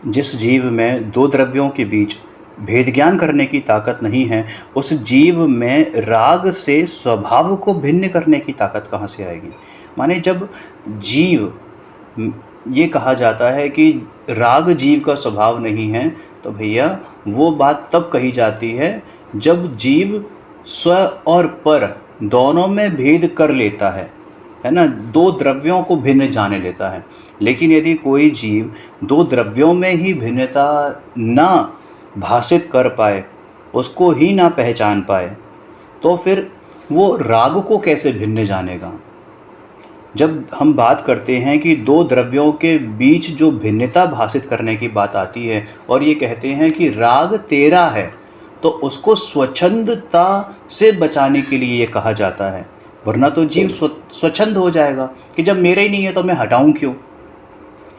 जिस जीव में दो द्रव्यों के बीच भेद ज्ञान करने की ताकत नहीं है, उस जीव में राग से स्वभाव को भिन्न करने की ताकत कहाँ से आएगी? माने जब जीव, ये कहा जाता है कि राग जीव का स्वभाव नहीं है, तो भैया वो बात तब कही जाती है जब जीव स्व और पर दोनों में भेद कर लेता है ना, दो द्रव्यों को भिन्न जाने लेता है। लेकिन यदि कोई जीव दो द्रव्यों में ही भिन्नता ना भाषित कर पाए, उसको ही ना पहचान पाए, तो फिर वो राग को कैसे भिन्न जानेगा? जब हम बात करते हैं कि दो द्रव्यों के बीच जो भिन्नता भाषित करने की बात आती है और ये कहते हैं कि राग तेरा है, तो उसको स्वच्छंदता से बचाने के लिए ये कहा जाता है। वरना तो जीव स्वच्छंद हो जाएगा कि जब मेरे ही नहीं है तो मैं हटाऊं क्यों,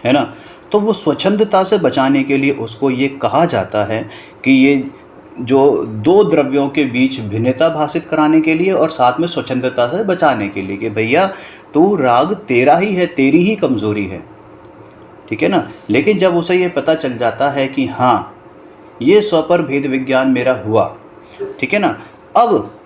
है ना। तो वो स्वच्छंदता से बचाने के लिए उसको ये कहा जाता है कि ये जो दो द्रव्यों के बीच भिन्नता भाषित कराने के लिए और साथ में स्वच्छंदता से बचाने के लिए कि भैया तू राग तेरा ही है, तेरी ही कमज़ोरी है, ठीक है ना। लेकिन जब उसे ये पता चल जाता है कि हाँ ये स्वपर भेद विज्ञान मेरा हुआ, ठीक है ना, अब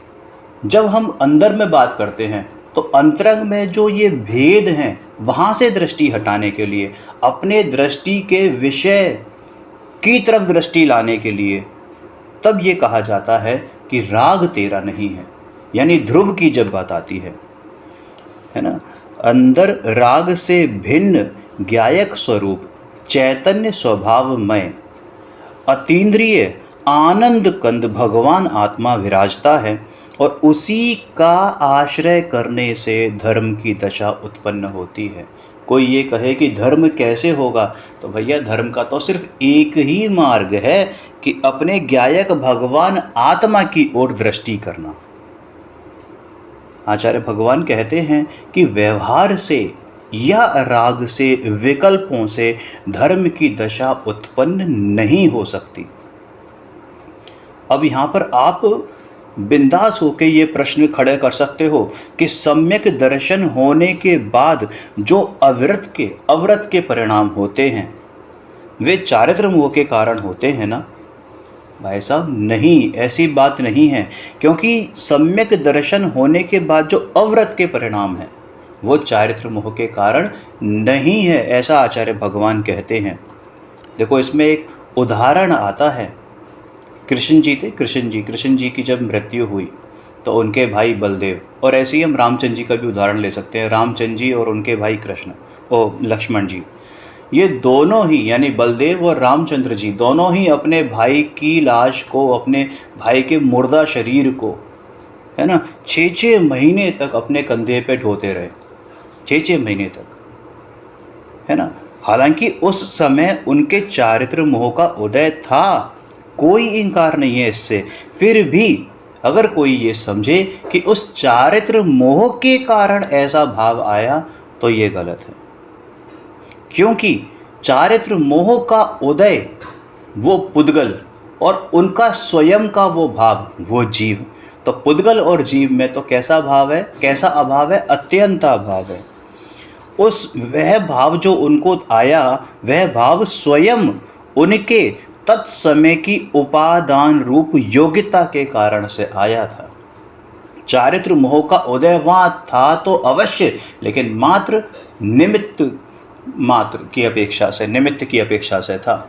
जब हम अंदर में बात करते हैं तो अंतरंग में जो ये भेद हैं वहाँ से दृष्टि हटाने के लिए, अपने दृष्टि के विषय की तरफ दृष्टि लाने के लिए, तब ये कहा जाता है कि राग तेरा नहीं है। यानी ध्रुव की जब बात आती है ना, अंदर राग से भिन्न ज्ञायक स्वरूप चैतन्य स्वभावमय अतीन्द्रिय आनंद कंद भगवान आत्मा विराजता है और उसी का आश्रय करने से धर्म की दशा उत्पन्न होती है। कोई ये कहे कि धर्म कैसे होगा, तो भैया धर्म का तो सिर्फ एक ही मार्ग है कि अपने ज्ञायक भगवान आत्मा की ओर दृष्टि करना। आचार्य भगवान कहते हैं कि व्यवहार से या राग से, विकल्पों से धर्म की दशा उत्पन्न नहीं हो सकती। अब यहाँ पर आप बिंदास होकर ये प्रश्न खड़े कर सकते हो कि सम्यक दर्शन होने के बाद जो अवृत के परिणाम होते हैं वे चारित्र मोह के कारण होते हैं ना? भाई साहब नहीं, ऐसी बात नहीं है, क्योंकि सम्यक दर्शन होने के बाद जो अवृत के परिणाम हैं वो चारित्र मोह के कारण नहीं है, ऐसा आचार्य भगवान कहते हैं। देखो इसमें एक उदाहरण आता है, कृष्ण जी थे, कृष्ण जी की जब मृत्यु हुई तो उनके भाई बलदेव, और ऐसे ही हम रामचंद्र जी का भी उदाहरण ले सकते हैं, रामचंद्र जी और उनके भाई लक्ष्मण जी, ये दोनों ही यानी बलदेव और रामचंद्र जी दोनों ही अपने भाई की लाश को, अपने भाई के मुर्दा शरीर को, है ना, 6 महीने तक अपने कंधे पे ढोते रहे, 6 महीने तक, है ना। हालांकि उस समय उनके चारित्र मोह का उदय था, कोई इनकार नहीं है इससे। फिर भी अगर कोई ये समझे कि उस चारित्र मोह के कारण ऐसा भाव आया तो ये गलत है, क्योंकि चारित्र मोह का उदय वो पुद्गल और उनका स्वयं का वो भाव वो जीव, तो पुद्गल और जीव में तो कैसा भाव है, कैसा अभाव है, अत्यंत अभाव है। वह भाव जो उनको आया वह भाव स्वयं उनके तत्समय की उपादान रूप योग्यता के कारण से आया था। चारित्र मोह का उदय वहाँ था तो अवश्य, लेकिन मात्र निमित्त की अपेक्षा से था,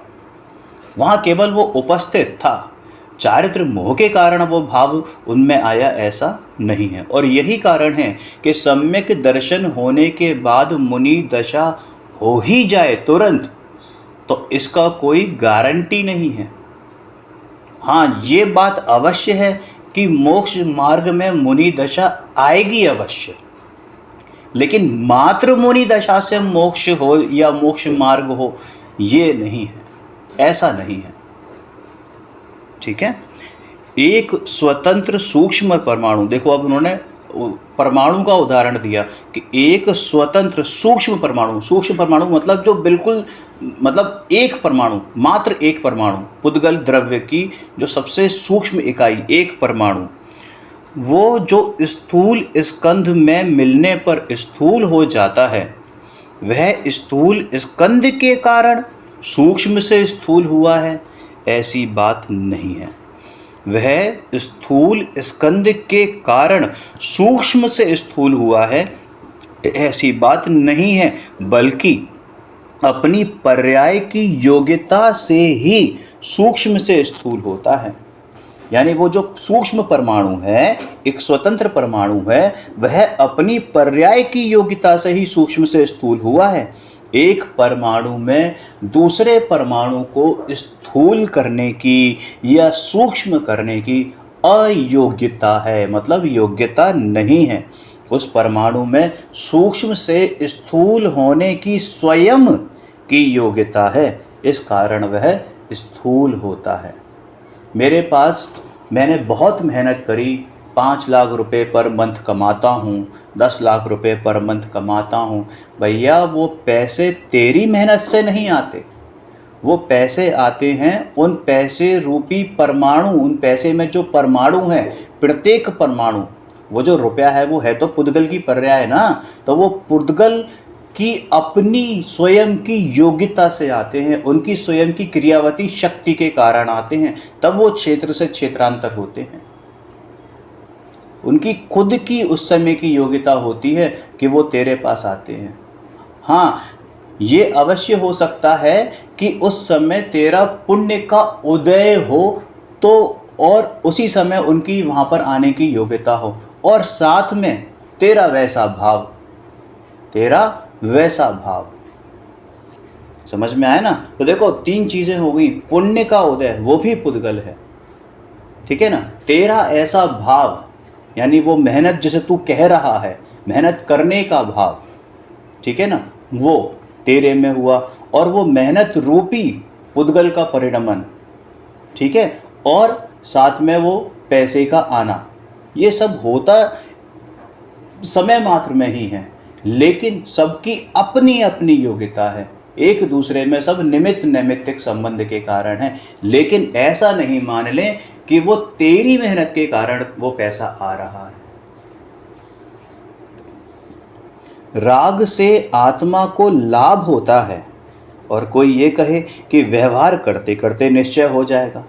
वहाँ केवल वो उपस्थित था। चारित्र मोह के कारण वो भाव उनमें आया ऐसा नहीं है। और यही कारण है कि सम्यक दर्शन होने के बाद मुनि दशा हो ही जाए तुरंत, तो इसका कोई गारंटी नहीं है। हाँ, ये बात अवश्य है कि मोक्ष मार्ग में मुनि दशा आएगी अवश्य, लेकिन मात्र मुनि दशा से मोक्ष हो या मोक्ष मार्ग हो ये नहीं है, ऐसा नहीं है, ठीक है। एक स्वतंत्र सूक्ष्म परमाणु, देखो अब उन्होंने परमाणु का उदाहरण दिया कि एक स्वतंत्र सूक्ष्म परमाणु मतलब जो बिल्कुल मतलब एक परमाणु, मात्र एक परमाणु, पुद्गल द्रव्य की जो सबसे सूक्ष्म इकाई एक परमाणु, वो जो स्थूल स्कंध में मिलने पर स्थूल हो जाता है, वह स्थूल स्कंध के कारण सूक्ष्म से स्थूल हुआ है, ऐसी बात नहीं है। वह स्थूल स्कंद के कारण सूक्ष्म से स्थूल हुआ है, ऐसी बात नहीं है, बल्कि अपनी पर्याय की योग्यता से ही सूक्ष्म से स्थूल होता है। यानी वो जो सूक्ष्म परमाणु है, एक स्वतंत्र परमाणु है, वह अपनी पर्याय की योग्यता से ही सूक्ष्म से स्थूल हुआ है। एक परमाणु में दूसरे परमाणु को स्थूल करने की या सूक्ष्म करने की अयोग्यता है, मतलब योग्यता नहीं है। उस परमाणु में सूक्ष्म से स्थूल होने की स्वयं की योग्यता है, इस कारण वह स्थूल होता है। मेरे पास, मैंने बहुत मेहनत करी, 5 लाख रुपए पर मंथ कमाता हूँ, 10 लाख रुपए पर मंथ कमाता हूँ। भैया वो पैसे तेरी मेहनत से नहीं आते, वो पैसे आते हैं उन पैसे रूपी परमाणु, उन पैसे में जो परमाणु हैं, प्रत्येक परमाणु, वो जो रुपया है वो है तो पुद्गल की पर्याय है ना, तो वो पुद्गल की अपनी स्वयं की योग्यता से आते हैं, उनकी स्वयं की क्रियावती शक्ति के कारण आते हैं, तब वो क्षेत्र से क्षेत्रांतर होते हैं। उनकी खुद की उस समय की योग्यता होती है कि वो तेरे पास आते हैं। हाँ, ये अवश्य हो सकता है कि उस समय तेरा पुण्य का उदय हो तो, और उसी समय उनकी वहाँ पर आने की योग्यता हो, और साथ में तेरा वैसा भाव, तेरा वैसा भाव। समझ में आया ना? तो देखो 3 चीज़ें हो गई। पुण्य का उदय, वो भी पुद्गल है, ठीक है ना। तेरा ऐसा भाव, यानी वो मेहनत जैसे तू कह रहा है, मेहनत करने का भाव, ठीक है ना, वो तेरे में हुआ, और वो मेहनत रूपी पुद्गल का परिणमन, ठीक है, और साथ में वो पैसे का आना, ये सब होता समय मात्र में ही है, लेकिन सबकी अपनी अपनी योग्यता है, एक दूसरे में सब निमित्त नैमित्तिक संबंध के कारण है। लेकिन ऐसा नहीं मान लें कि वो तेरी मेहनत के कारण वो पैसा आ रहा है। राग से आत्मा को लाभ होता है, और कोई ये कहे कि व्यवहार करते करते निश्चय हो जाएगा,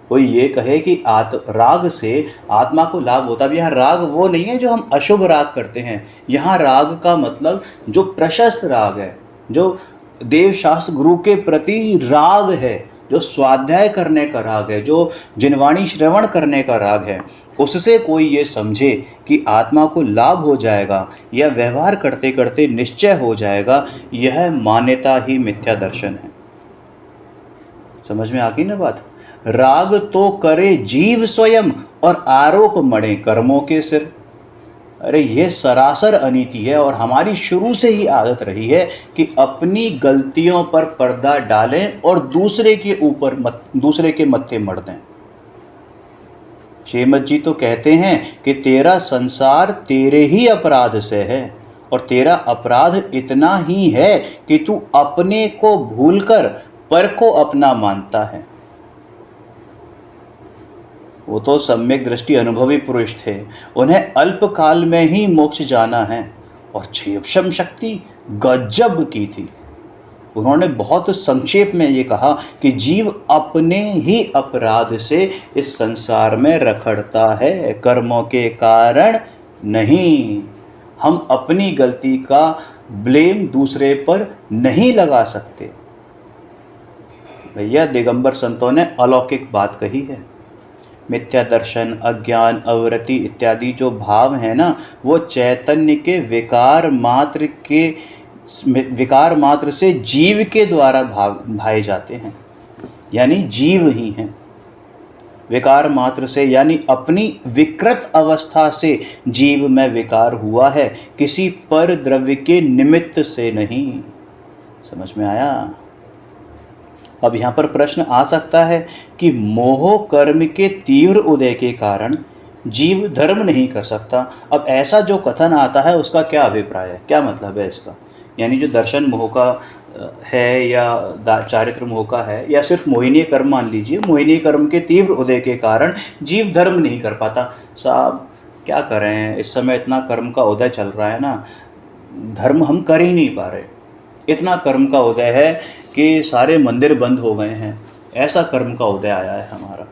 कोई ये कहे कि राग से आत्मा को लाभ होता है। यहाँ राग वो नहीं है जो हम अशुभ राग करते हैं, यहाँ राग का मतलब जो प्रशस्त राग है, जो देवशास्त्र गुरु के प्रति राग है, जो स्वाध्याय करने का राग है, जो जिनवाणी श्रवण करने का राग है, उससे कोई ये समझे कि आत्मा को लाभ हो जाएगा या व्यवहार करते करते निश्चय हो जाएगा, यह मान्यता ही मिथ्या दर्शन है। समझ में आ गई ना बात? राग तो करे जीव स्वयं और आरोप मढ़े कर्मों के सिर। अरे ये सरासर अनीति है, और हमारी शुरू से ही आदत रही है कि अपनी गलतियों पर पर्दा डालें और दूसरे के मत्थे मढ़ दें। श्रीमद जी तो कहते हैं कि तेरा संसार तेरे ही अपराध से है, और तेरा अपराध इतना ही है कि तू अपने को भूलकर पर को अपना मानता है। वो तो सम्यक दृष्टि अनुभवी पुरुष थे, उन्हें अल्पकाल में ही मोक्ष जाना है, और क्षम शक्ति गजब की थी। उन्होंने बहुत संक्षेप में ये कहा कि जीव अपने ही अपराध से इस संसार में रखड़ता है, कर्मों के कारण नहीं। हम अपनी गलती का ब्लेम दूसरे पर नहीं लगा सकते। भैया दिगंबर संतों ने अलौकिक बात कही है। मिथ्या दर्शन, अज्ञान, अवृत्ति इत्यादि जो भाव है ना, वो चैतन्य के विकार मात्र से जीव के द्वारा भाए जाते हैं, यानी जीव ही हैं। विकार मात्र से यानी अपनी विकृत अवस्था से जीव में विकार हुआ है, किसी पर द्रव्य के निमित्त से नहीं। समझ में आया? अब यहाँ पर प्रश्न आ सकता है कि मोह कर्म के तीव्र उदय के कारण जीव धर्म नहीं कर सकता। अब ऐसा जो कथन आता है उसका क्या अभिप्राय है, क्या मतलब है इसका? यानी जो दर्शन मोह का है या चारित्र मोह का है, या सिर्फ मोहिनी कर्म मान लीजिए, मोहिनी कर्म के तीव्र उदय के कारण जीव धर्म नहीं कर पाता। साहब क्या करें, इस समय इतना कर्म का उदय चल रहा है ना, धर्म हम कर ही नहीं पा रहे। इतना कर्म का उदय है कि सारे मंदिर बंद हो गए हैं, ऐसा कर्म का उदय आया है हमारा।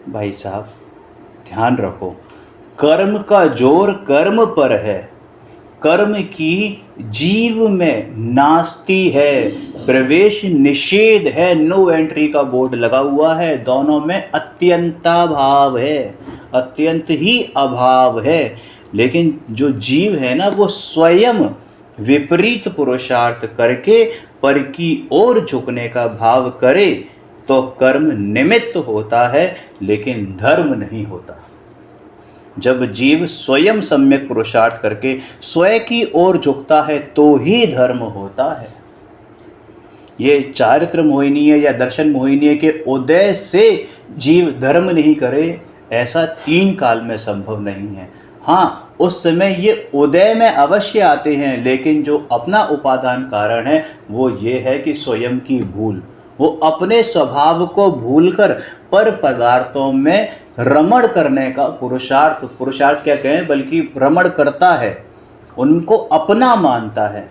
भाई साहब ध्यान रखो, कर्म का जोर कर्म पर है, कर्म की जीव में नास्ति है, प्रवेश निषेध है, नो एंट्री का बोर्ड लगा हुआ है, दोनों में अत्यंताभाव है, अत्यंत ही अभाव है। लेकिन जो जीव है ना, वो स्वयं विपरीत पुरुषार्थ करके पर की ओर झुकने का भाव करे तो कर्म निमित्त होता है, लेकिन धर्म नहीं होता। जब जीव स्वयं सम्यक पुरुषार्थ करके स्वयं की ओर झुकता है तो ही धर्म होता है। ये चारित्र मोहिनीय या दर्शन मोहिनीय के उदय से जीव धर्म नहीं करे, ऐसा 3 काल में संभव नहीं है। हाँ, उस समय ये उदय में अवश्य आते हैं, लेकिन जो अपना उपादान कारण है वो ये है कि स्वयं की भूल, वो अपने स्वभाव को भूलकर पर पदार्थों में रमण करने का पुरुषार्थ क्या कहें, बल्कि रमण करता है, उनको अपना मानता है,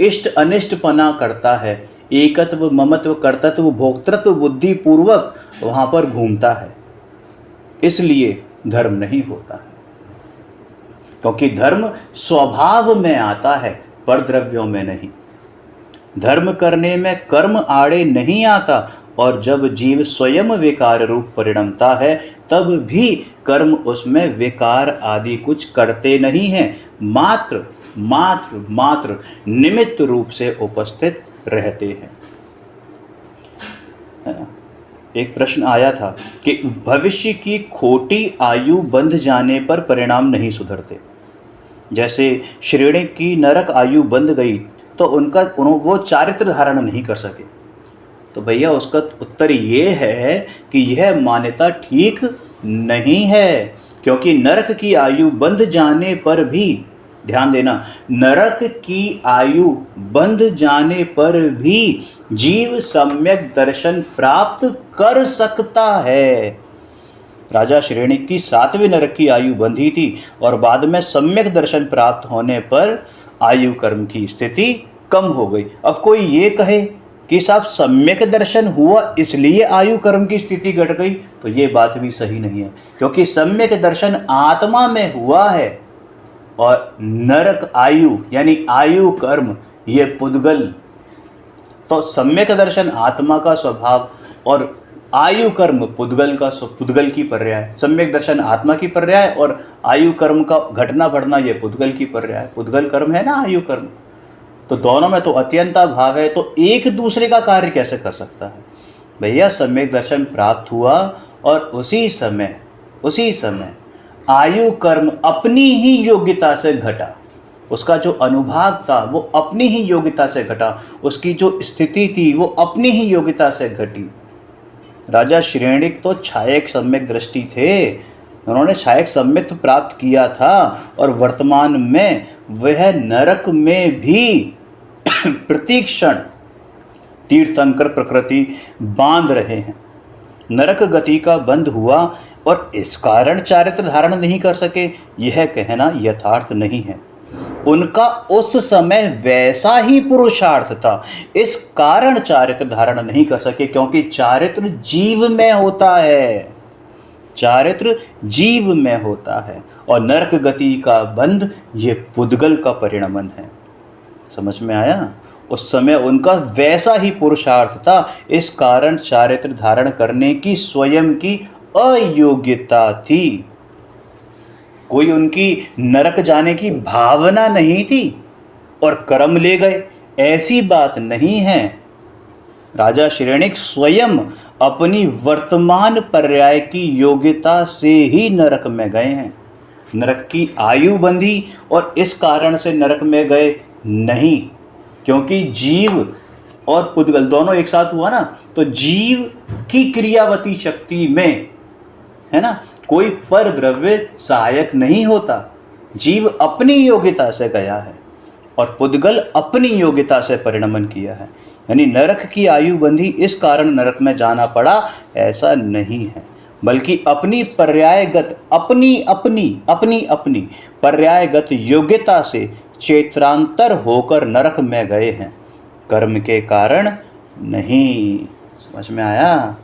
इष्ट अनिष्टपना करता है, एकत्व ममत्व कर्तत्व भोक्तृत्व बुद्धि पूर्वक वहाँ पर घूमता है। इसलिए धर्म नहीं होता है, क्योंकि धर्म स्वभाव में आता है, पर द्रव्यों में नहीं। धर्म करने में कर्म आड़े नहीं आता, और जब जीव स्वयं विकार रूप परिणमता है तब भी कर्म उसमें विकार आदि कुछ करते नहीं हैं, मात्र मात्र मात्र निमित्त रूप से उपस्थित रहते हैं। एक प्रश्न आया था कि भविष्य की खोटी आयु बंध जाने पर परिणाम नहीं सुधरते। जैसे श्रेणी की नरक आयु बंध गई तो वो चारित्र धारण नहीं कर सके, तो भैया उसका उत्तर ये है कि यह मान्यता ठीक नहीं है, क्योंकि नरक की आयु बंध जाने पर भी, ध्यान देना, नरक की आयु बंध जाने पर भी जीव सम्यक दर्शन प्राप्त कर सकता है। राजा श्रेणिक की 7वीं नरक की आयु बंधी थी और बाद में सम्यक दर्शन प्राप्त होने पर आयु कर्म की स्थिति कम हो गई। अब कोई ये कहे कि साहब सम्यक दर्शन हुआ इसलिए आयु कर्म की स्थिति घट गई, तो ये बात भी सही नहीं है, क्योंकि सम्यक दर्शन आत्मा में हुआ है और नरक आयु यानी आयु कर्म ये पुद्गल। तो सम्यक दर्शन आत्मा का स्वभाव और आयु कर्म पुद्गल की पर्याय। सम्यक दर्शन आत्मा की पर्याय और आयु कर्म का घटना बढ़ना ये पुद्गल की पर्याय। पुद्गल कर्म है ना आयु कर्म, तो दोनों में तो अत्यंता भाव है, तो एक दूसरे का कार्य कैसे कर सकता है भैया। सम्यक दर्शन प्राप्त हुआ और उसी समय आयु कर्म अपनी ही योग्यता से घटा, उसका जो अनुभाग था वो अपनी ही योग्यता से घटा, उसकी जो स्थिति थी वो अपनी ही योग्यता से घटी। राजा श्रेणिक तो छायक सम्यक दृष्टि थे, उन्होंने छायक सम्यक प्राप्त किया था और वर्तमान में वह नरक में भी प्रतिक्षण तीर्थंकर प्रकृति बांध रहे हैं। नरक गति का बंध हुआ और इस कारण चारित्र धारण नहीं कर सके, यह कहना यथार्थ नहीं है। उनका उस समय वैसा ही पुरुषार्थ था, इस कारण चारित्र धारण नहीं कर सके, क्योंकि चारित्र जीव में होता है, चारित्र जीव में होता है और नरक गति का बंध ये पुद्गल का परिणमन है। समझ में आया? उस समय उनका वैसा ही पुरुषार्थ था, इस कारण चारित्र धारण करने की स्वयं की अयोग्यता थी। कोई उनकी नरक जाने की भावना नहीं थी और कर्म ले गए, ऐसी बात नहीं है। राजा श्रेणिक स्वयं अपनी वर्तमान पर्याय की योग्यता से ही नरक में गए हैं। नरक की आयु बंधी और इस कारण से नरक में गए नहीं, क्योंकि जीव और पुद्गल दोनों एक साथ हुआ ना, तो जीव की क्रियावती शक्ति में है ना कोई पर द्रव्य सहायक नहीं होता। जीव अपनी योग्यता से गया है और पुद्गल अपनी योग्यता से परिणमन किया है, यानी नरक की आयु बंधी इस कारण नरक में जाना पड़ा, ऐसा नहीं है, बल्कि अपनी पर्यायगत अपनी पर्यायगत योग्यता से क्षेत्रांतर होकर नरक में गए हैं, कर्म के कारण नहीं। समझ में आया?